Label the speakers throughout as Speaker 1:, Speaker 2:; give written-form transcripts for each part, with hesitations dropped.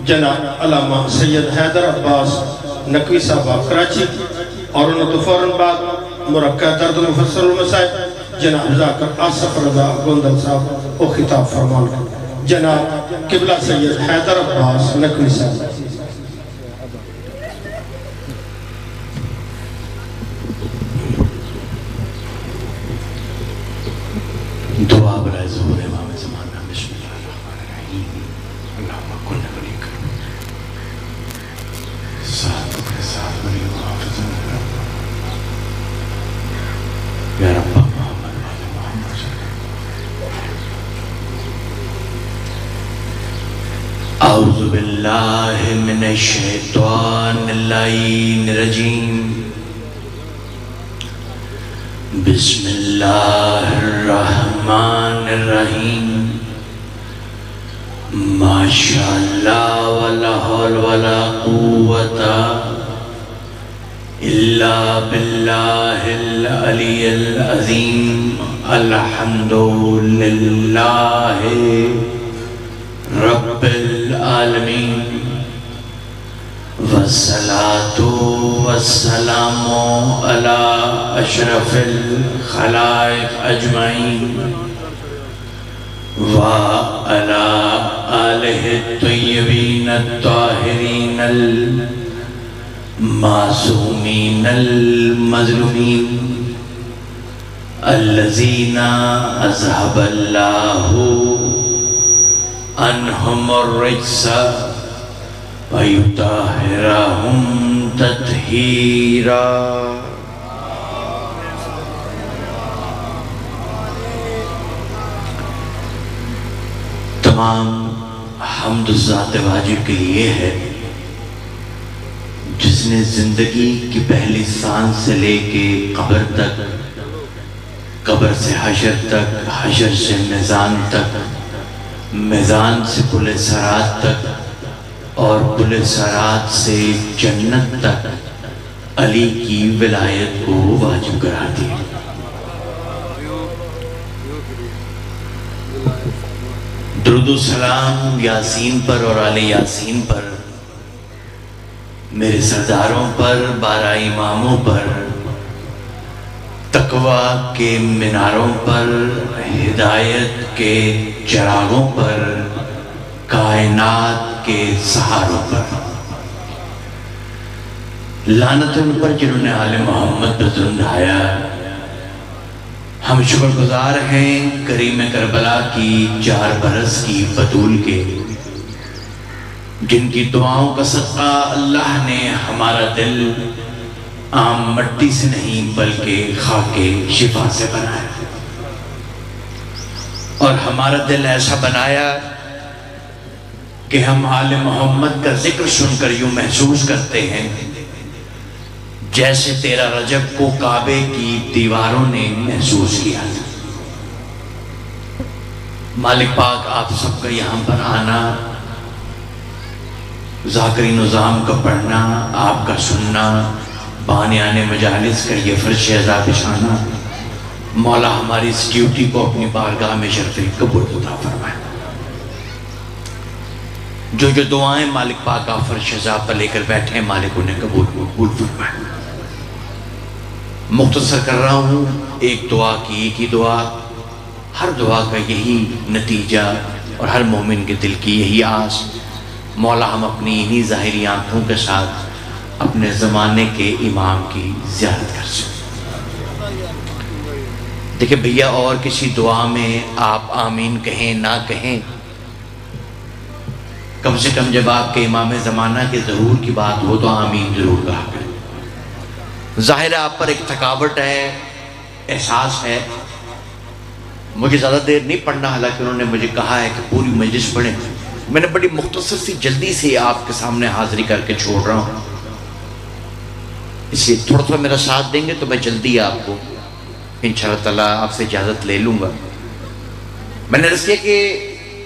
Speaker 1: جناب علامہ سید حیدر عباس نقوی صاحبہ کراچی اور انہوں تو فوراً بعد مرکہ درد مفسر المسائل جناب ذاکر آصف رضا گوندل صاحب و خطاب فرمان جناب قبلہ سید حیدر عباس نقوی صاحب
Speaker 2: دعا برائے ظہور امام زمانہ بسم اللہ الرحمن الرحیم اللہم کن ولیک ساتھ کے ساتھ ولی محافظ یا رب محمد وعلی محمد اعوذ باللہ من الشیطان اللعین الرجیم بسم اللہ الرحمن الرحیم ماشاءاللہ ولا حول ولا قوت الا باللہ العلی العظیم الحمد للہ رب العالمین والصلاة والسلام على اشرف الخلائق اجمعین وعلى آلہ الطیبین الطاہرین المعصومین المظلومین الذین اذهب اللہ عنہم الرجس وَيُطَهِّرَهُمْ تَطْهِيرًا تمام حمد ذات واجب کے لیے ہے جس نے زندگی کی پہلی سانس سے لے کے قبر تک، قبر سے حشر تک، حشر سے میزان تک، میزان سے پل صراط تک اور پل صراط سے جنت تک علی کی ولایت کو واجب کرا دی۔ درود و سلام یاسین پر اور آل یاسین پر، میرے سرداروں پر، 12 اماموں پر، تقوی کے میناروں پر، ہدایت کے چراغوں پر، کائنات کے سہاروں پر، لعنت ان پر جنہوں نے آل محمد پر ظلم ڈھایا۔ ہم شکر گزار ہیں کریم کربلا کی 4 برس کی بطول کے، جن کی دعاؤں کا صدقہ اللہ نے ہمارا دل عام مٹی سے نہیں بلکہ خاک شفا سے بنایا، اور ہمارا دل ایسا بنایا کہ ہم آل محمد کا ذکر سن کر یوں محسوس کرتے ہیں جیسے 13 رجب کو کعبے کی دیواروں نے محسوس کیا تھا۔ مالک پاک آپ سب کا یہاں پر آنا، ذاکری نظام کا پڑھنا، آپ کا سننا، بانیان مجالس کا یہ فرش عزا بچھانا، مولا ہماری اس ڈیوٹی کو اپنی بارگاہ میں شرف قبول عطا فرمائے۔ جو جو دعائیں مالک پاک آپ فرش عزا پر لے کر بیٹھے ہیں، مالک انہیں قبول فرمائے۔ مختصر کر رہا ہوں، ایک دعا کی ایک ہی دعا، ہر دعا کا یہی نتیجہ اور ہر مومن کے دل کی یہی آس، مولا ہم اپنی انہی ظاہری آنکھوں کے ساتھ اپنے زمانے کے امام کی زیارت کر سکیں۔ دیکھیں بھیا، اور کسی دعا میں آپ آمین کہیں نہ کہیں، کم سے کم جب آپ کے امام زمانہ کے ظہور کی بات ہو تو آمین ضرور کہا کریں۔ ظاہر ہے آپ پر ایک تھکاوٹ ہے، احساس ہے۔ مجھے زیادہ دیر نہیں پڑھنا، حالانکہ انہوں نے مجھے کہا ہے کہ پوری مجلس پڑھیں۔ میں نے بڑی مختصر سی جلدی سے آپ کے سامنے حاضری کر کے چھوڑ رہا ہوں، اس لیے تھوڑا تھوڑا میرا ساتھ دیں گے تو میں جلدی آپ کو انشاءاللہ تعالیٰ آپ سے اجازت لے لوں گا۔ میں نے عرض کیا کہ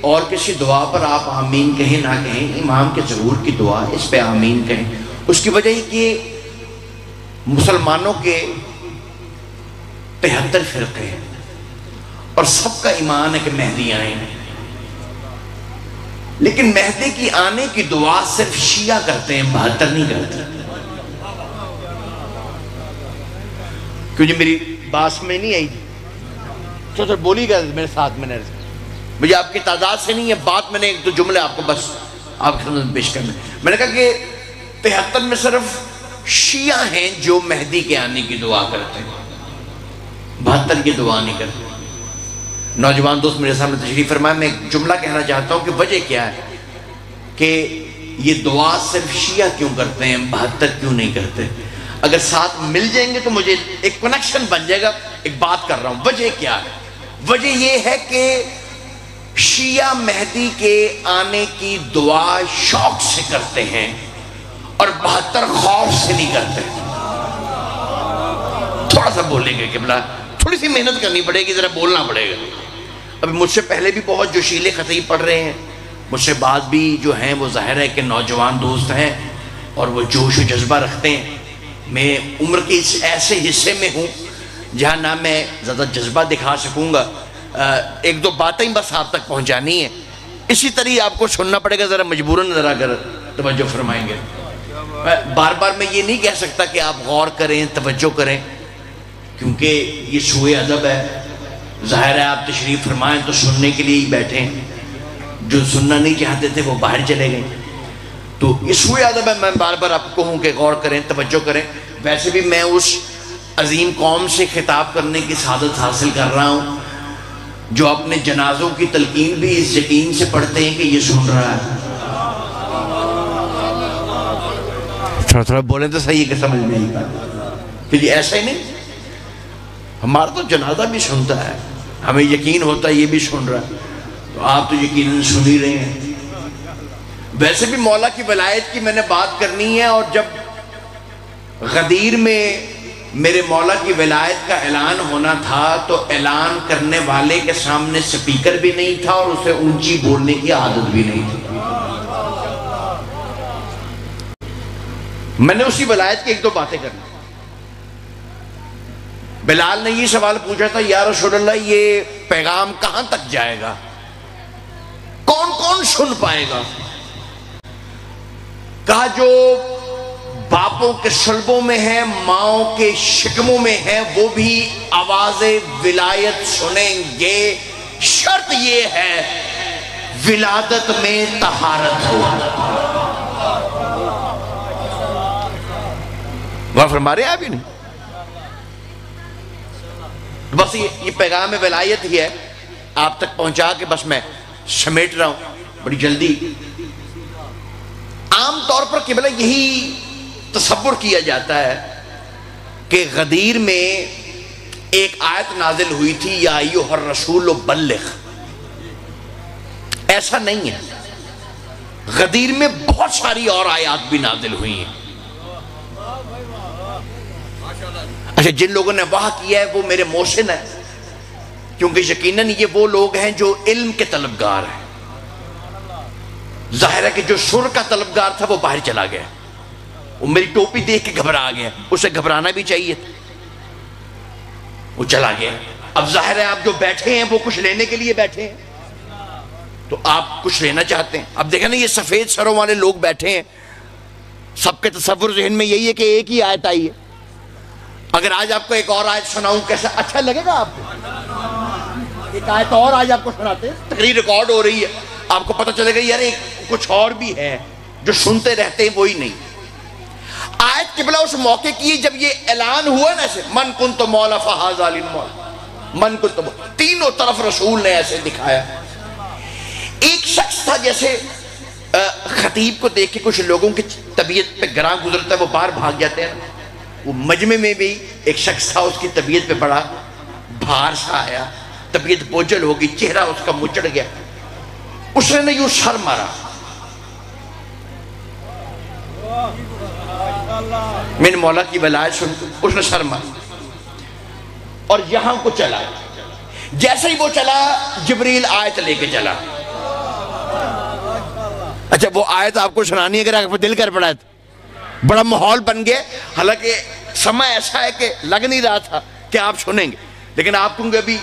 Speaker 2: اور کسی دعا پر آپ آمین کہیں نہ کہیں، امام کے ظہور کی دعا اس پہ آمین کہیں۔ اس کی وجہ یہ کہ مسلمانوں کے 73 فرقے ہیں اور سب کا ایمان ہے کہ مہدی آئیں، لیکن مہدی کی آنے کی دعا صرف شیعہ کرتے ہیں، 72 نہیں کرتے. کیوں جی میری بات میں نہیں آئی جی؟ تو بولی گا میرے ساتھ میں نے مجھے آپ کی تعداد سے نہیں ہے بات، میں نے ایک دو جملے آپ کو بس آپ کے سامنے پیش کرنے. میں نے کہا کہ 73 میں صرف شیعہ ہیں جو مہدی کے آنے کی دعا کرتے ہیں، 72 کی دعا نہیں کرتے. نوجوان دوست میرے سامنے تشریف فرمائے، میں ایک جملہ کہنا چاہتا ہوں کہ وجہ کیا ہے کہ یہ دعا صرف شیعہ کیوں کرتے ہیں، 72 کیوں نہیں کرتے. اگر ساتھ مل جائیں گے تو مجھے ایک کنیکشن بن جائے گا. ایک بات کر رہا ہوں، وجہ کیا ہے؟ وجہ یہ ہے کہ شیعہ مہدی کے آنے کی دعا شوق سے کرتے ہیں اور 72 خوف سے نہیں کرتے. تھوڑا سا بولیں گے قبلہ، تھوڑی سی محنت کرنی پڑے گی، ذرا بولنا پڑے گا. ابھی مجھ سے پہلے بھی بہت جوشیلے خطیب پڑھ رہے ہیں، مجھ سے بعد بھی جو ہیں وہ ظاہر ہے کہ نوجوان دوست ہیں اور وہ جوش و جذبہ رکھتے ہیں. میں عمر کے اس ایسے حصے میں ہوں جہاں نہ میں زیادہ جذبہ دکھا سکوں گا، ایک دو باتیں بس آپ تک پہنچانی ہیں. اسی طرح آپ کو سننا پڑے گا، ذرا مجبوراً ذرا اگر توجہ فرمائیں گے. بار بار میں یہ نہیں کہہ سکتا کہ آپ غور کریں، توجہ کریں، کیونکہ یہ سوء ادب ہے. ظاہر ہے آپ تشریف فرمائیں تو سننے کے لیے ہی بیٹھے ہیں، جو سننا نہیں چاہتے تھے وہ باہر چلے گئے. تو یہ سوء ادب ہے، میں بار بار آپ کو کہوں کہ غور کریں، توجہ کریں. ویسے بھی میں اس عظیم قوم سے خطاب کرنے کی سعادت حاصل کر رہا ہوں جو اپنے جنازوں کی تلقین بھی اس یقین سے پڑھتے ہیں کہ یہ سن رہا ہے. تھوڑا تھوڑا بولیں تو صحیح ہے کہ سمجھ میں نہیں پاتا کہ یہ ایسا ہی نہیں. ہمارا تو جنازہ بھی سنتا ہے، ہمیں یقین ہوتا ہے یہ بھی سن رہا ہے، تو آپ تو یقیناً سن ہی رہے ہیں. ویسے بھی مولا کی ولایت کی میں نے بات کرنی ہے، اور جب غدیر میں میرے مولا کی ولایت کا اعلان ہونا تھا تو اعلان کرنے والے کے سامنے سپیکر بھی نہیں تھا اور اسے اونچی بولنے کی عادت بھی نہیں تھی. میں نے اسی ولایت کی ایک دو باتیں کرنی. بلال نے یہ سوال پوچھا تھا، یا رسول اللہ یہ پیغام کہاں تک جائے گا، کون کون سن پائے گا؟ کہا جو باپوں کے صلبوں میں ہیں، ماؤں کے شکموں میں ہیں، وہ بھی آواز ولایت سنیں گے. شرط یہ ہے ولادت میں طہارت ہو. وہاں فرما رہے ہیں آپ ہی نہیں؟ بس یہ پیغام ولایت ہی ہے، آپ تک پہنچا کے بس میں سمیٹ رہا ہوں بڑی جلدی. عام طور پر قبلہ یہی تصور کیا جاتا ہے کہ غدیر میں ایک آیت نازل ہوئی تھی، یا ایھا الرسول بلغ. ایسا نہیں ہے، غدیر میں بہت ساری اور آیات بھی نازل ہوئی ہیں. اچھا، جن لوگوں نے واہ کیا ہے وہ میرے محسن ہیں، کیونکہ یقیناً یہ وہ لوگ ہیں جو علم کے طلبگار ہیں. ظاہر ہے کہ جو سر کا طلبگار تھا وہ باہر چلا گیا، وہ میری ٹوپی دیکھ کے گھبرا گیا، اسے گھبرانا بھی چاہیے تھا، وہ چلا گیا. اب ظاہر ہے آپ جو بیٹھے ہیں وہ کچھ لینے کے لیے بیٹھے ہیں، تو آپ کچھ لینا چاہتے ہیں. اب دیکھیں نا، یہ سفید سروں والے لوگ بیٹھے ہیں، سب کے تصور ذہن میں یہی ہے کہ ایک ہی آیت آئی ہے. اگر آج آپ کو ایک اور آیت سناؤں کیسا اچھا لگے گا آپ کو؟ ایک آیت اور آج آپ کو سناتے ہیں، تقریر ریکارڈ ہو رہی ہے، آپ کو پتہ چلے گا یار ایک کچھ اور بھی ہے جو سنتے رہتے ہیں وہی نہیں. آیت قبلہ اس موقع کی جب یہ اعلان ہوا نا، ایسے من کنت مولا فہذا للمولا، من کنت مولا، تینوں طرف رسول نے ایسے دکھایا. ایک شخص تھا، جیسے خطیب کو دیکھ کے کچھ لوگوں کی طبیعت پہ گراں گزرتا ہے وہ باہر بھاگ جاتے ہیں. وہ مجمع میں بھی ایک شخص تھا، اس کی طبیعت پہ بڑا بھار سا آیا، طبیعت بوجھل ہو گئی، چہرہ اس کا مچڑ گیا. اس نے یوں سر مارا، میں نے مولا کی ولایت سن کے اس نے سر مارا اور یہاں کو چلا. جیسے ہی وہ چلا جبریل آیت لے کے چلا. اچھا، وہ آیت آپ کو سنانی اگر آپ کو دل کر پڑا ہے، بڑا ماحول بن گیا. حالانکہ سمے ایسا ہے کہ لگ نہیں رہا تھا کہ آپ سنیں گے، لیکن آپ کیونکہ ابھی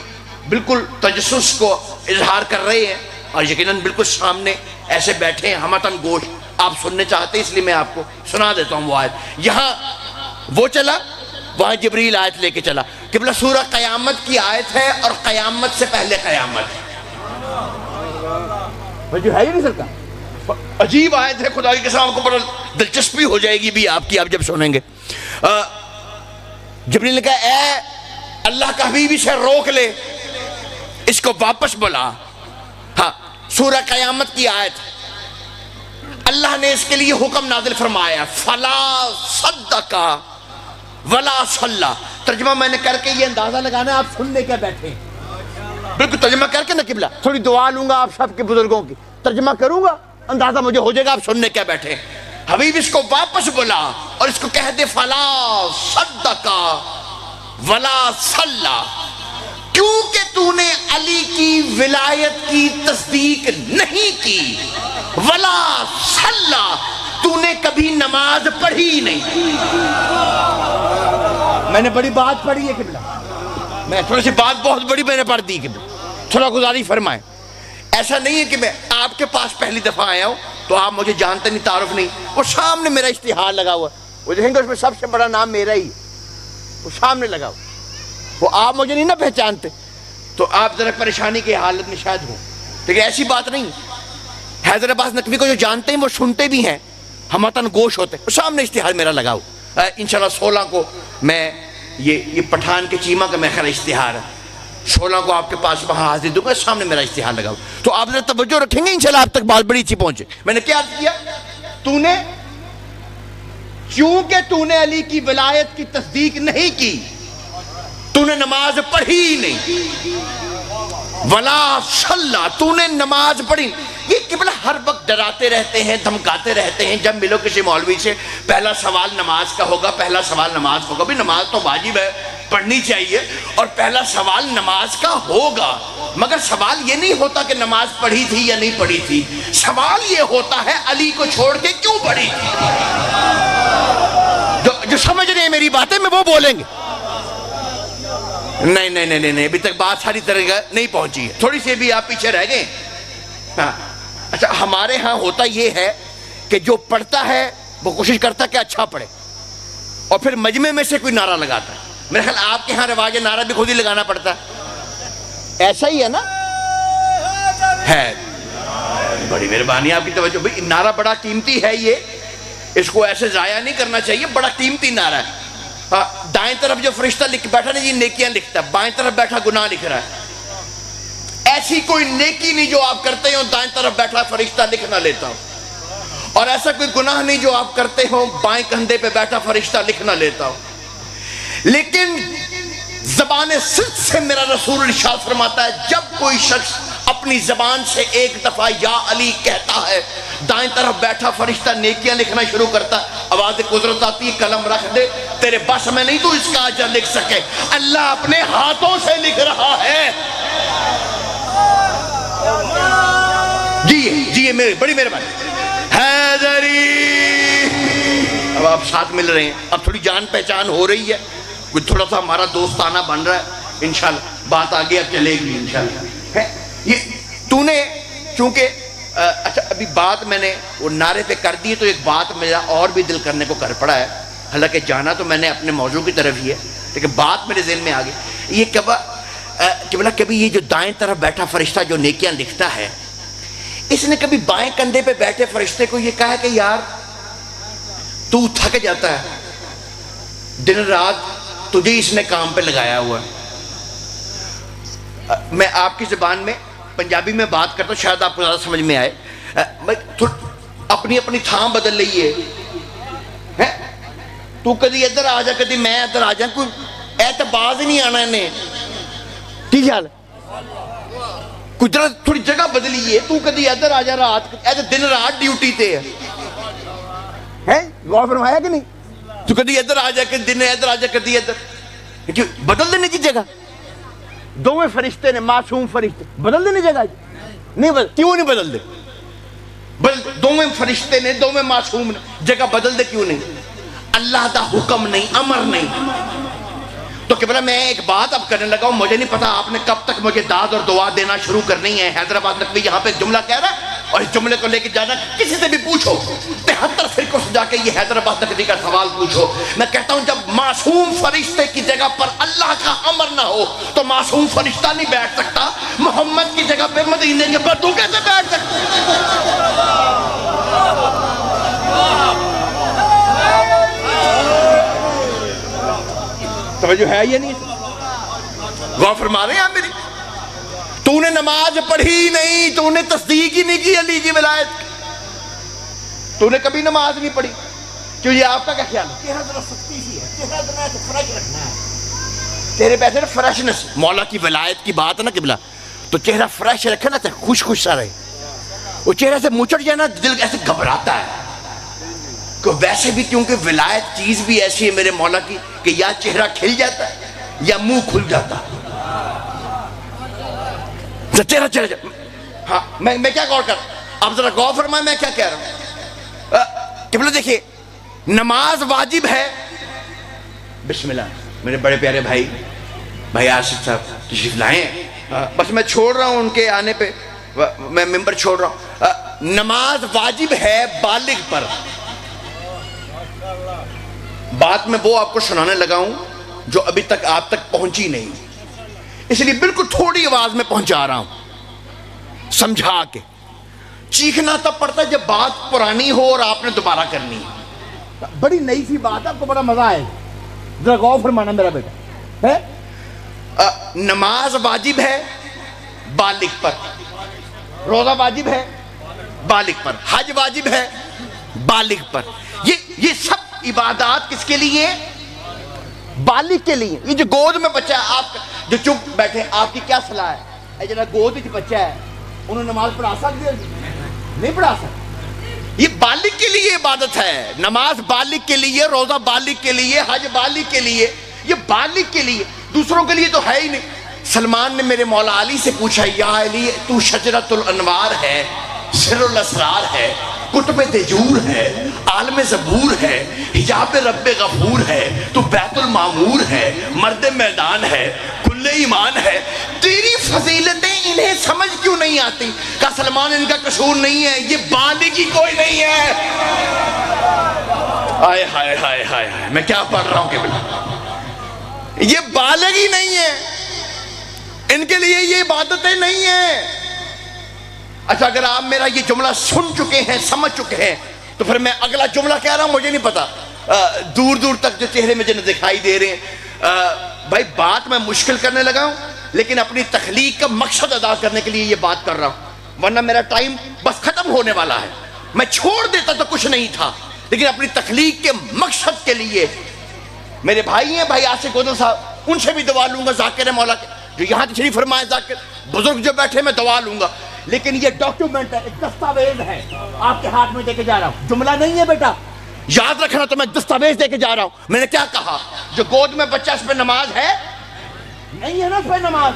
Speaker 2: بالکل تجسس کو اظہار کر رہے ہیں اور یقیناً بالکل سامنے ایسے بیٹھے ہیں ہمتن گوش، آپ سننے چاہتے ہیں اس لیے میں آپ کو سنا دیتا ہوں وہ آیت۔ یہاں وہ چلا، وہاں جبریل آیت لے کے چلا۔ قبلہ سورہ قیامت کی آیت ہے اور قیامت سے پہلے قیامت جو ہے ہی نہیں سکتا، عجیب آیت ہے، خدا کی قسم آپ کو بڑا دلچسپی ہو جائے گی بھی آپ کی، آپ جب سنیں گے۔ جبریل نے کہا اے اللہ کا حبیب اسے روک لے، اس کو واپس بلا۔ ہاں سورہ قیامت کی آیت، اللہ نے اس کے لیے حکم نازل فرمایا فلا صدقا ولا صلی۔ ترجمہ میں نے کر کے یہ اندازہ لگانا آپ سننے کے بیٹھے، بالکل ترجمہ کر کے نا قبلہ تھوڑی دعا لوں گا آپ سب کے بزرگوں کی، ترجمہ کروں گا اندازہ مجھے ہو جائے گا آپ سننے کے بیٹھے۔ حبیب اس کو واپس بلا اور اس کو کہہ دے فلا صدقا ولا صلی، کیونکہ تو نے علی کی ولایت کی تصدیق نہیں کی، ولا صلی، تو نے کبھی نماز پڑھی نہیں۔ میں نے بڑی بات پڑھی ہے قبلہ، میں تھوڑی سی بات بہت بڑی میں نے پڑھ دی قبلہ، تھوڑا گزاری فرمائیں۔ ایسا نہیں ہے کہ میں آپ کے پاس پہلی دفعہ آیا ہوں تو آپ مجھے جانتے نہیں، تعارف نہیں۔ وہ سامنے میرا اشتہار لگا ہوا، وہ دیکھیں گے اس میں سب سے بڑا نام میرا ہی، وہ سامنے لگا ہوا، وہ آپ مجھے نہیں نہ پہچانتے تو آپ ذرا پریشانی کی حالت میں شاید ہوں، لیکن ایسی بات نہیں۔ حیدر عباس نقوی کو جو جانتے ہیں وہ سنتے بھی ہیں، ہمتن گوش ہوتے ہیں، وہ سامنے اشتہار میرا لگا ہوا۔ انشاءاللہ 16 کو میں یہ پٹھان کے چیمہ کا میں خیال اشتہار ہے، 16 کو آپ کے پاس وہاں حاضر دوں گا، سامنے میرا اشتہار لگا ہوا، تو آپ ذرا توجہ رکھیں گے انشاءاللہ آپ تک بات بڑی اچھی پہنچے۔ میں نے کیا عرض کیا؟ چونکہ تو نے علی کی ولایت کی تصدیق نہیں کی، تو نے نماز پڑھی نہیں، ولا صلی، تو نے نماز پڑھی۔ یہ قبلہ ہر وقت ڈراتے رہتے ہیں، دھمکاتے رہتے ہیں، جب ملو کسی مولوی سے پہلا سوال نماز کا ہوگا، پہلا سوال نماز ہوگا، بھی نماز تو واجب ہے، پڑھنی چاہیے، اور پہلا سوال نماز کا ہوگا، مگر سوال یہ نہیں ہوتا کہ نماز پڑھی تھی یا نہیں پڑھی تھی، سوال یہ ہوتا ہے علی کو چھوڑ کے کیوں پڑھی تھی۔ جو سمجھ رہے ہیں میری باتیں میں وہ بولیں گے۔ نہیں ابھی تک بات ساری طرح نہیں پہنچی ہے، تھوڑی سی بھی آپ پیچھے رہ گئے۔ ہاں اچھا، ہمارے ہاں ہوتا یہ ہے کہ جو پڑھتا ہے وہ کوشش کرتا ہے کہ اچھا پڑھے، اور پھر مجمع میں سے کوئی نعرہ لگاتا ہے۔ میرے خیال آپ کے ہاں رواج نعرہ بھی خود ہی لگانا پڑتا ہے، ایسا ہی ہے نا؟ ہے، بڑی مہربانی آپ کی توجہ، بھئی نعرہ بڑا قیمتی ہے، یہ اس کو ایسے ضائع نہیں کرنا چاہیے، بڑا قیمتی نعرہ ہے۔ دائیں طرف جو فرشتہ لکھ بیٹھا نہیں، یہ نیکیاں لکھتا ہے، بائیں طرف بیٹھا گناہ لکھ رہا ہے۔ ایسی کوئی نیکی نہیں جو آپ کرتے ہو دائیں طرف بیٹھا فرشتہ لکھ نہ لیتا ہو، اور ایسا کوئی گناہ نہیں جو آپ کرتے ہو بائیں کندھے پہ بیٹھا فرشتہ لکھ نہ لیتا ہو۔ لیکن زبان صدق سے میرا رسول ارشاد فرماتا ہے، جب کوئی شخص اپنی زبان سے ایک دفعہ یا علی کہتا ہے، دائیں طرف بیٹھا فرشتہ نیکیاں لکھنا شروع کرتا ہے، آواز قدرت آتی ہے، قلم رکھ دے، تیرے بس میں نہیں تو اس کا اجر لکھ سکے، اللہ اپنے ہاتھوں سے لکھ رہا ہے۔ جی میرے بڑی مہربانی حیدری۔ اب آپ ساتھ مل رہے ہیں، اب تھوڑی جان پہچان ہو رہی ہے، کچھ تھوڑا سا ہمارا دوستانہ بن رہا ہے، انشاءاللہ بات آگے اب چلے گی انشاءاللہ۔ یہ تو نے چونکہ اچھا ابھی بات میں نے وہ نعرے پہ کر دی، تو ایک بات میرا اور بھی دل کرنے کو کر پڑا ہے، حالانکہ جانا تو میں نے اپنے موضوع کی طرف ہی ہے، لیکن بات میرے ذہن میں آ گئی۔ یہ کبھی یہ جو دائیں طرف بیٹھا فرشتہ جو نیکیاں لکھتا ہے، اس نے کبھی بائیں کندھے پہ بیٹھے فرشتے کو یہ کہا کہ یار تو تھک جاتا ہے، دن رات تجھے اس نے کام پہ لگایا ہوا ہے۔ میں آپ کی زبان میں پنجابی میں بات کرتا ہوں، شاید آپ کو زیادہ سمجھ میں آئے، اپنی تھام بدل رہی ہے، تو کدی ادھر آ جا کدی میں ادھر آ جا، کوئی اعتبار ہی نہیں آنا انہیں، کی خیال ہے؟ تھوڑی جگہ بدلی ہے، تو کدی ادھر آ جا، رات دن رات ڈیوٹی تے ہے، غور فرمایا کہ نہیں؟ تو کدی ادھر آ جا کہ دن ادھر آ جا کدی ادھر، بدل دینے کی جگہ، دونوں فرشتے نے، معصوم فرشتے بدل دینے جگہ نہیں، کیوں نہیں بدل دے؟ دونوں فرشتے نے، دونوں معصوم نے، جگہ بدل دے کیوں نہیں؟ اللہ دا حکم نہیں، امر نہیں، تو قبلہ میں ایک بات اب کرنے لگا ہوں، مجھے نہیں پتا آپ نے کب تک مجھے داد اور دعا دینا شروع کرنی ہے۔ حیدرآباد نقوی یہاں پہ جملہ کہہ رہا ہے اور اس جملے کو لے کے جانا، کسی سے بھی پوچھو 73 فرقوں سے جا کے یہ حیدرآباد نقوی کا سوال پوچھو۔ میں کہتا ہوں جب معصوم فرشتے کی جگہ پر اللہ کا امر نہ ہو تو معصوم فرشتہ نہیں بیٹھ سکتا، محمد کی جگہ پہ مدینے کے پر تو کیسے بیٹھ سکتا؟ توجہ ہے یہ نہیں؟ غور فرما رہے ہیں آپ میری؟ تو نے نماز پڑھی نہیں، تو نے تصدیق ہی نہیں کی علی کی ولایت، تو نے کبھی نماز نہیں پڑھی، کیوں؟ یہ آپ کا کیا خیال ہے؟ چہرہ ذرا سختی سی ہے، چہرہ ذرا فریش رکھنا ہے، تیرے پیسے فریشنس، مولا کی ولایت کی بات ہے نا قبلہ، تو چہرہ فریش رکھے نا، خوش خوش سا رہے۔ وہ چہرہ سے مچڑ جائے نا دل ایسے گھبراتا ہے کہ ویسے بھی، کیونکہ ولایت چیز بھی ایسی ہے میرے مولا کی کہ یا چہرہ کھل جاتا ہے یا منہ کھل جاتا ہے۔ چہرہ ہاں میں کیا غور کر، اب ذرا غور فرمائے میں کیا کہہ رہا ہوں۔ قبلہ دیکھیے، نماز واجب ہے، بسم اللہ میرے بڑے پیارے بھائی آصف صاحب تشریف لائیں، بس میں چھوڑ رہا ہوں ان کے آنے پہ، میں ممبر چھوڑ رہا ہوں۔ نماز واجب ہے بالغ پر، بات میں وہ آپ کو سنانے لگا ہوں جو ابھی تک آپ تک پہنچی نہیں، اس لیے بالکل تھوڑی آواز میں پہنچا رہا ہوں سمجھا کے۔ چیخنا تب پڑتا ہے جب بات پرانی ہو اور آپ نے دوبارہ کرنی ہے، بڑی نئی سی بات ہے، آپ کو بڑا مزہ آئے، ذرا غور فرمانا میرا بیٹا ہے۔ نماز واجب ہے بالغ پر، روزہ واجب ہے بالغ پر، حج واجب ہے بالغ پر، یہ سب عبادات کس کے لیے؟ بالغ کے لیے۔ یہ جو گود میں بچہ ہے، آپ جو چپ بیٹھے، آپ کی کیا صلاح ہے؟ اے جنہا گود میں بچہ ہے انہوں نے نماز پڑھا سکتے ہیں؟ نہیں پڑھا سکتے۔ یہ بالغ کے لیے عبادت ہے، نماز بالغ کے لیے، روزہ بالغ کے لیے، حج بالغ کے لیے، یہ بالغ کے لیے، دوسروں کے لیے تو ہے ہی نہیں۔ سلمان نے میرے مولا علی سے پوچھا، یا علی تو شجرۃ الانوار ہے، سر الاسرار ہے، کتب دجور ہے، عالم زبور ہے، حجاب رب غفور ہے، تو بیت المعمور ہے، مرد میدان ہے، کل ایمان ہے، تیری فضیلتیں انہیں سمجھ کیوں نہیں آتی؟ کہا سلمان ان کا قصور نہیں ہے، یہ بالغ ہی کوئی نہیں ہے۔ آئے ہائے ہائے ہائے، میں کیا پڑھ رہا ہوں کہ یہ بالغ ہی نہیں ہے، ان کے لیے یہ عبادتیں نہیں ہیں۔ اچھا اگر آپ میرا یہ جملہ سن چکے ہیں، سمجھ چکے ہیں، تو پھر میں اگلا جملہ کہہ رہا ہوں، مجھے نہیں پتا دور دور تک جو چہرے میں جنہیں دکھائی دے رہے ہیں، بھائی بات میں مشکل کرنے لگا ہوں، لیکن اپنی تخلیق کا مقصد ادا کرنے کے لیے یہ بات کر رہا ہوں، ورنہ میرا ٹائم بس ختم ہونے والا ہے، میں چھوڑ دیتا تو کچھ نہیں تھا، لیکن اپنی تخلیق کے مقصد کے لیے میرے بھائی ہیں، بھائی آصف گودل صاحب، ان سے بھی دعا لوں گا، ذاکر مولا کے جو یہاں تشریف فرمائے، ذاکر بزرگ جو بیٹھے میں دعا لوں گا، لیکن یہ ڈاکیومنٹ ہے، ایک دستاویز ہے، آپ کے ہاتھ میں دے کے جا رہا ہوں، جملہ نہیں ہے بیٹا، یاد رکھنا، تو میں دستاویز دے کے جا رہا ہوں۔ میں نے کیا کہا؟ جو گود میں بچہ اس پہ نماز ہے نہیں ہے نا، اس پہ نماز،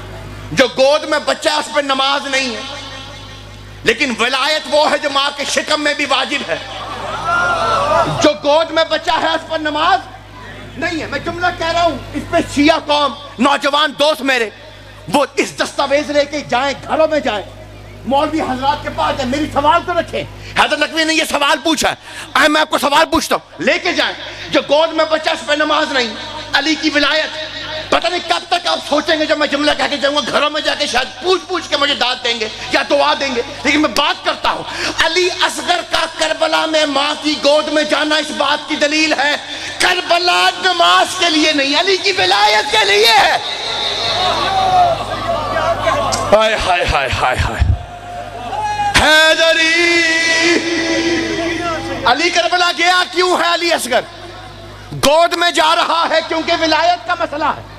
Speaker 2: جو گود میں بچہ اس پہ نماز نہیں ہے، لیکن ولایت وہ ہے جو ماں کے شکم میں بھی واجب ہے۔ جو گود میں بچہ ہے اس پر نماز نہیں ہے۔ میں جملہ کہہ رہا ہوں، اس پہ شیعہ قوم، نوجوان دوست میرے، وہ اس دستاویز لے کے جائیں، گھروں میں جائیں، مولوی حضرات کے پاس جائیں، میری سوال تو رکھیں، حیدر نقوی نے یہ سوال پوچھا ہے، میں آپ کو سوال پوچھتا ہوں، لے کے جائیں، جو گود میں بچہ اس پہ نماز نہیں، علی کی ولایت، پتہ نہیں کب تک آپ سوچیں گے جب میں جملہ کہہ کے جاؤں گا، گھروں میں جا کے شاید پوچھ کے مجھے داد دیں گے یا دعا دیں گے، لیکن میں بات کرتا ہوں، علی اصغر کا کربلا میں ماں کی گود میں جانا اس بات کی دلیل ہے، کربلا نماز کے لیے نہیں، علی کی ولایت کے لیے ہے۔ ہائے ہائے ہائے ہائے ہائے، حیدری، علی کربلا گیا کیوں ہے؟ علی اصغر گود میں جا رہا ہے کیونکہ ولایت کا مسئلہ ہے،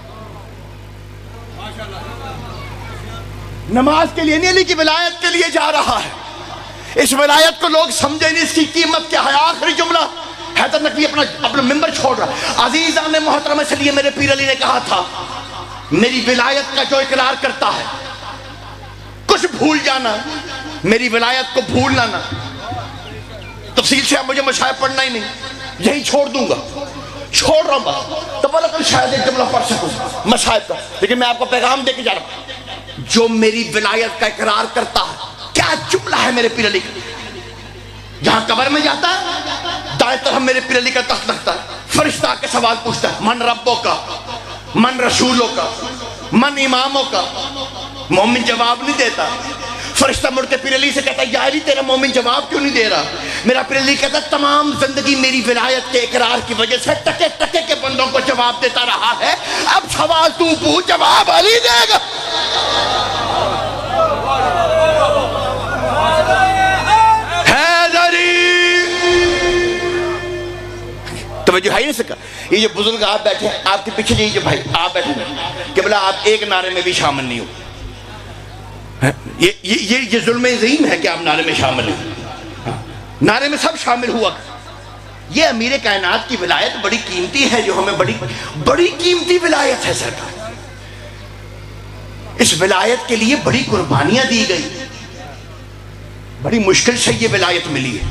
Speaker 2: نماز کے لیے نہیں، علی کی ولایت کے لیے جا رہا ہے۔ اس ولایت کو لوگ سمجھیں نہیں، اس کی قیمت کیا ہے۔ آخری جملہ، حیدر نقوی اپنا ممبر چھوڑ رہا ہے۔ عزیزان محترم، اس لیے میرے پیر علی نے کہا تھا، میری ولایت کا جو اقرار کرتا ہے، کچھ بھول جانا، میری ولایت کو بھولنا نہ۔ تفصیل سے اب مجھے مشاہد پڑھنا ہی نہیں، یہی چھوڑ دوں گا، چھوڑ رہا ہوں بس. تو بولا کہ شاید ایک جملہ پڑھ سکوں مصائب کا, لیکن میں آپ کو پیغام دے کے جا رہا ہوں. جو میری ولایت کا اقرار کرتا ہے, کیا جملہ ہے میرے پیر علی کا. جہاں قبر میں جاتا ہے دائیں طرف میرے پیر علی کا تخت رکھتا ہے, فرشتہ آ کے سوال پوچھتا ہے, من ربوں کا, من رسولوں کا, من اماموں کا. مومن جواب نہیں دیتا. فرشتہ مڑ کے پیر علی سے کہتا ہے یا علی تیرا مومن جواب کیوں نہیں دے رہا. میرا پیر علی کہتا ہے تمام زندگی میری ولایت کے اقرار کی وجہ سے ٹکے ٹکے کے بندوں کو جواب دیتا رہا ہے, اب سوال تو پوچھ, جواب علی دے گا. توجہ ہے نہیں سکا. یہ جو بزرگ آپ بیٹھے ہیں, آپ کے پیچھے یہ جو بھائی آپ بیٹھے ہیں کہ بلا آپ ایک نعرے میں بھی شامل نہیں ہو. یہ ظلم عظیم ہے کہ آپ نعرے میں شامل ہیں. نعرے میں سب شامل ہوا. یہ امیر کائنات کی ولایت بڑی قیمتی ہے, جو ہمیں بڑی قیمتی ولایت ہے سرکار. اس ولایت کے لیے بڑی قربانیاں دی گئی, بڑی مشکل سے یہ ولایت ملی ہے.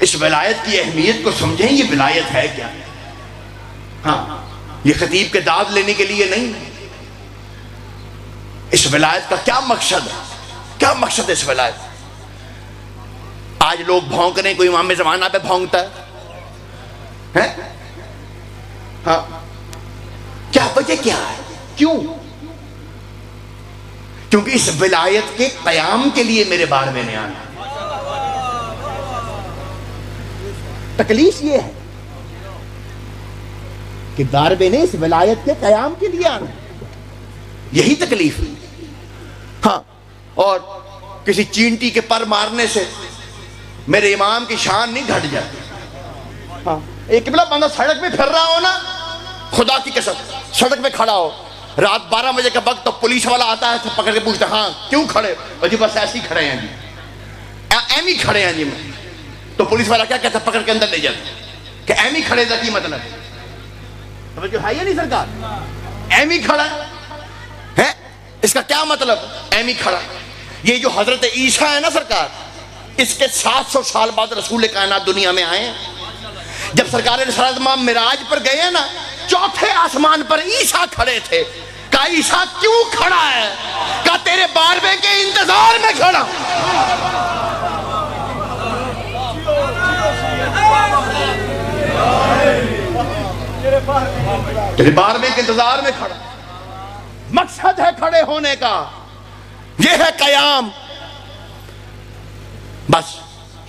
Speaker 2: اس ولایت کی اہمیت کو سمجھیں. یہ ولایت ہے کیا؟ ہاں, یہ خطیب کے داد لینے کے لیے نہیں. اس ولایت کا کیا مقصد ہے؟ کیا مقصد ہے اس ولایت؟ آج لوگ بھونک رہے ہیں, کوئی امام زمانہ پہ بھونکتا ہے. ہاں, کیا وجہ کیا ہے؟ کیوں؟ کیونکہ اس ولایت کے قیام کے لیے میرے بار میں نے آنا. تکلیف یہ ہے کہ داربے نے اس ولایت کے قیام کے لیے آنا, یہی تکلیف. ہاں, اور کسی چینٹی کے پر مارنے سے میرے امام کی شان نہیں گھٹ جاتی. ہاں, ایک بلا بندہ سڑک پہ پھر رہا ہو نا, خدا کی قسم سڑک پہ کھڑا ہو رات 12 بجے کا وقت, تو پولیس والا آتا ہے پکڑ کے پوچھتا ہاں کیوں کھڑے, اور جی بس ایسے ہی کھڑے ہیں جی, ایم ہی کھڑے ہیں جی. میں تو پولیس والا کیا کہتا ہے, پکڑ کے اندر لے جاتا کہ ایم ہی کھڑے تھا. کی مطلب توجہ ہے یا نہیں سرکار؟ ایم ہی کھڑا ہے, اس کا کیا مطلب ایم ہی کھڑا. یہ جو حضرت عیسیٰ ہے نا سرکار, اس کے 700 سال بعد رسول کائنات دنیا میں آئے ہیں. جب سرکار رسالت امام معراج پر گئے نا, چوتھے آسمان پر عیسیٰ کھڑے تھے. کہا عیسیٰ کیوں کھڑا ہے؟ کہا تیرے باربے کے انتظار میں کھڑا. تیرے باربے کے انتظار میں کھڑا. مقصد ہے کھڑے ہونے کا, یہ ہے قیام. بس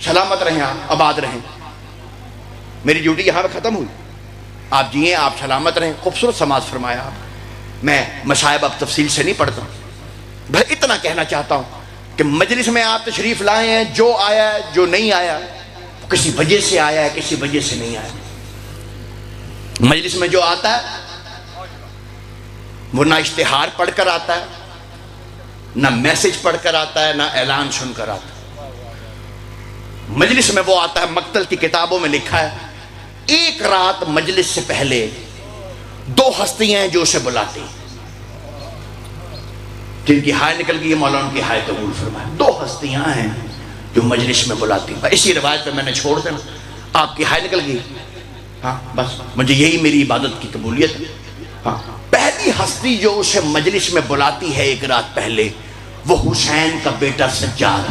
Speaker 2: سلامت رہیں, آپ آباد رہیں. میری ڈیوٹی یہاں پہ ختم ہوئی. آپ جئیں, آپ سلامت رہیں. خوبصورت سماعت فرمایا آپ. میں مصائب اب تفصیل سے نہیں پڑھتا, بھائی اتنا کہنا چاہتا ہوں کہ مجلس میں آپ تشریف لائے ہیں. جو آیا ہے, جو نہیں آیا, کسی وجہ سے آیا ہے, کسی وجہ سے نہیں آیا. مجلس میں جو آتا ہے وہ نہ اشتہار پڑھ کر آتا ہے, نہ میسج پڑھ کر آتا ہے, نہ اعلان سن کر آتا ہے. مجلس میں وہ آتا ہے, مقتل کی کتابوں میں لکھا ہے, ایک رات مجلس سے پہلے 2 ہستیاں ہیں جو اسے بلاتی ہیں, جن کی ہائے نکل گئی, مولانا کی ہائے قبول فرمائے. 2 ہستیاں ہیں جو مجلس میں بلاتی ہیں. اسی روایت پہ میں نے چھوڑ دینا, آپ کی ہائے نکل گئی. ہاں, بس مجھے یہی میری عبادت کی قبولیت ہے. ہاں, پہلی ہستی جو اسے مجلس میں بلاتی ہے ایک رات پہلے, وہ حسین کا بیٹا سجاد.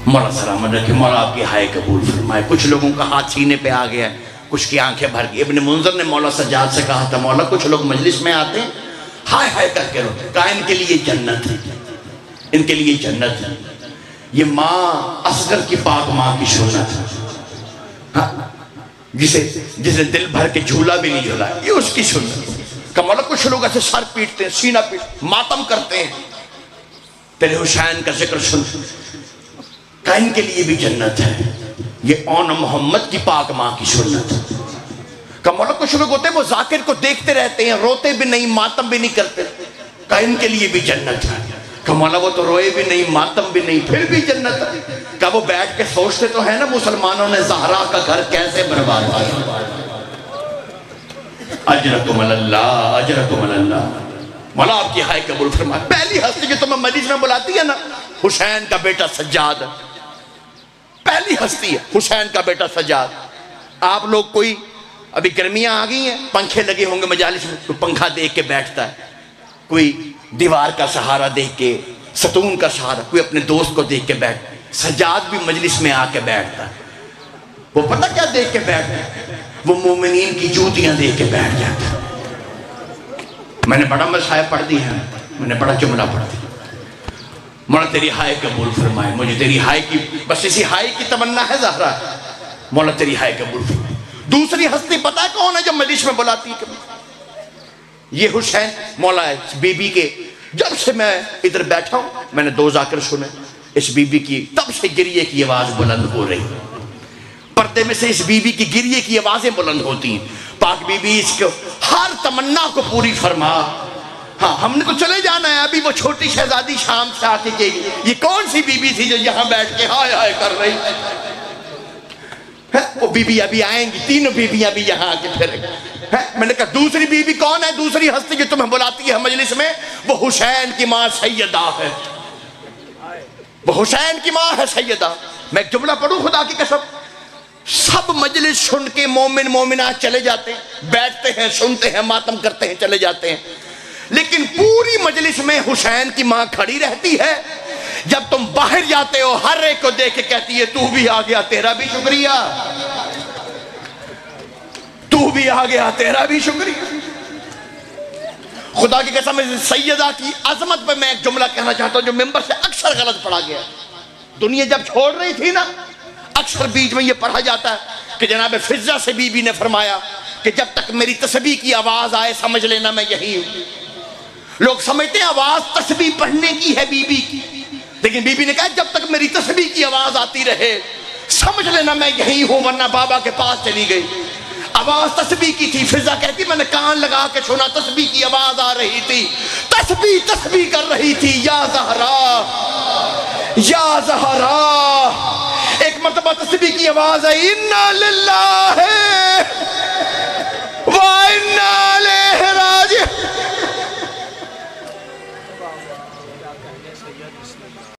Speaker 2: مولا سلامت رکھے, مولا آپ کی ہائے قبول فرمائے. کچھ لوگوں کا ہاتھ سینے پہ آ گیا ہے, کچھ کی آنکھیں بھر گئی. ابن منذر نے مولا سجاد سے کہا تھا, مولا کچھ لوگ مجلس میں آتے ہیں ہائے ہائے کر کے روتے, کہا ان کے لیے جنت ہے, ان کے لیے جنت ہے. یہ ماں اصغر کی پاک ماں کی سنت ہے, ہاں, جسے دل بھر کے جھولا بھی نہیں جھولا, یہ اس کی سنت. کہ مولا کچھ لوگ ایسے سر پیٹتے ہیں, سینہ پیٹ ماتم کرتے ہیں, تیرے حسین کا ذکر سن, کہ ان کے لیے بھی جنت ہے. یہ اون محمد کی پاک ماں کی سنت ہے. کہ مولا کچھ لوگ ہوتے ہیں وہ ذاکر کو دیکھتے رہتے ہیں, روتے بھی نہیں, ماتم بھی نہیں کرتے, کہ ان کے لیے بھی جنت ہے. کہ مولا وہ تو روئے بھی نہیں, ماتم بھی نہیں, پھر بھی جنت ہے. کہ وہ بیٹھ کے سوچتے تو ہیں نا مسلمانوں نے زہرا کا گھر کیسے برباد کیا. اجرکم اللہ, اجرکم اللہ. مولا آپ کی ہائے قبول فرمائے. پہلی ہستی جو تمہیں مجلس میں بلاتی ہے نا, حسین کا بیٹا سجاد. پہلی پہلی ہستی ہے حسین کا بیٹا سجاد. آپ لوگ کوئی ابھی گرمیاں آ گئی ہیں, پنکھے لگے ہوں گے مجالس میں, کوئی پنکھا دیکھ کے بیٹھتا ہے, کوئی دیوار کا سہارا دیکھ کے, ستون کا سہارا, کوئی اپنے دوست کو دیکھ کے بیٹھتا ہے. سجاد بھی مجلس میں آ کے بیٹھتا ہے. وہ پتہ کیا دیکھ کے بیٹھتا ہے؟ وہ مومنین کی جوتیاں دیکھ کے بیٹھ جاتا ہے. میں نے بڑا مسائل پڑھ دی ہیں, میں نے بڑا جملہ پڑھ دی. مولا تیری ہائے قبول فرمائے, مجھے تیری ہائے کی بس اسی ہائے کی تمنا ہے زہرا, مولا تیری ہائے قبول فرمائے. دوسری ہستی پتہ ہے کون ہے جو مجلس میں بلاتی ہے؟ یہ حسین مولا ہے. بی بی کے جب سے میں ادھر بیٹھا ہوں میں نے 2 ذاکر سنے, اس بی بی کی تب سے گریے کی آواز بلند ہو رہی. پردے میں سے اس بی بی کی گریے کی آوازیں بلند ہوتی ہیں. پاک بی بی اس کو ہر تمنا کو پوری فرما. ہاں ہم نے تو چلے جانا ہے, ابھی وہ چھوٹی شہزادی شام سے آ کے کہ یہ کون سی بی بی تھی جو یہاں بیٹھ کے ہائے ہائے کر رہی ہے. وہ بی بی ابھی آئیں گی, تینوں بیویاں بھی یہاں آ کے پھریں گی. میں نے کہا دوسری بی بی کون ہے؟ دوسری ہستی جو تمہیں بلاتی ہے مجلس میں, وہ حسین کی ماں سیدہ ہے. وہ حسین کی ماں ہے سیدہ. میں ایک جملہ پڑھوں خدا کی قسم, سب مجلس سن کے مومن مومنات چلے جاتے ہیں, بیٹھتے ہیں, سنتے ہیں, ماتم کرتے ہیں, چلے جاتے ہیں, لیکن پوری مجلس میں حسین کی ماں کھڑی رہتی ہے. جب تم باہر جاتے ہو ہر ایک کو دیکھ کے کہتی ہے تو بھی آ گیا, تیرا بھی شکریہ, تو بھی آ گیا, تیرا بھی شکریہ. خدا کی قسم سیدہ کی عظمت پہ میں ایک جملہ کہنا چاہتا ہوں جو ممبر سے اکثر غلط پڑھا گیا. دنیا جب چھوڑ رہی تھی نا, اکثر بیچ میں یہ پڑھا جاتا ہے کہ جناب فضہ سے بی بی نے فرمایا کہ جب تک میری تسبیح کی آواز آئے سمجھ لینا میں یہی ہوں. لوگ سمجھتے ہیں آواز تسبیح پڑھنے کی ہے بی بی کی, لیکن بی بی نے کہا جب تک میری تسبیح کی آواز آتی رہے سمجھ لینا میں یہی ہوں, ورنہ بابا کے پاس چلی گئی. آواز تسبیح کی تھی. فضہ کہتی میں نے کان لگا کے سنا, تسبیح کی آواز آ رہی تھی, تسبیح کر رہی تھی, یا زہرا یا زہرا. ایک مرتبہ تسبیح کی آواز ہے, انا للہ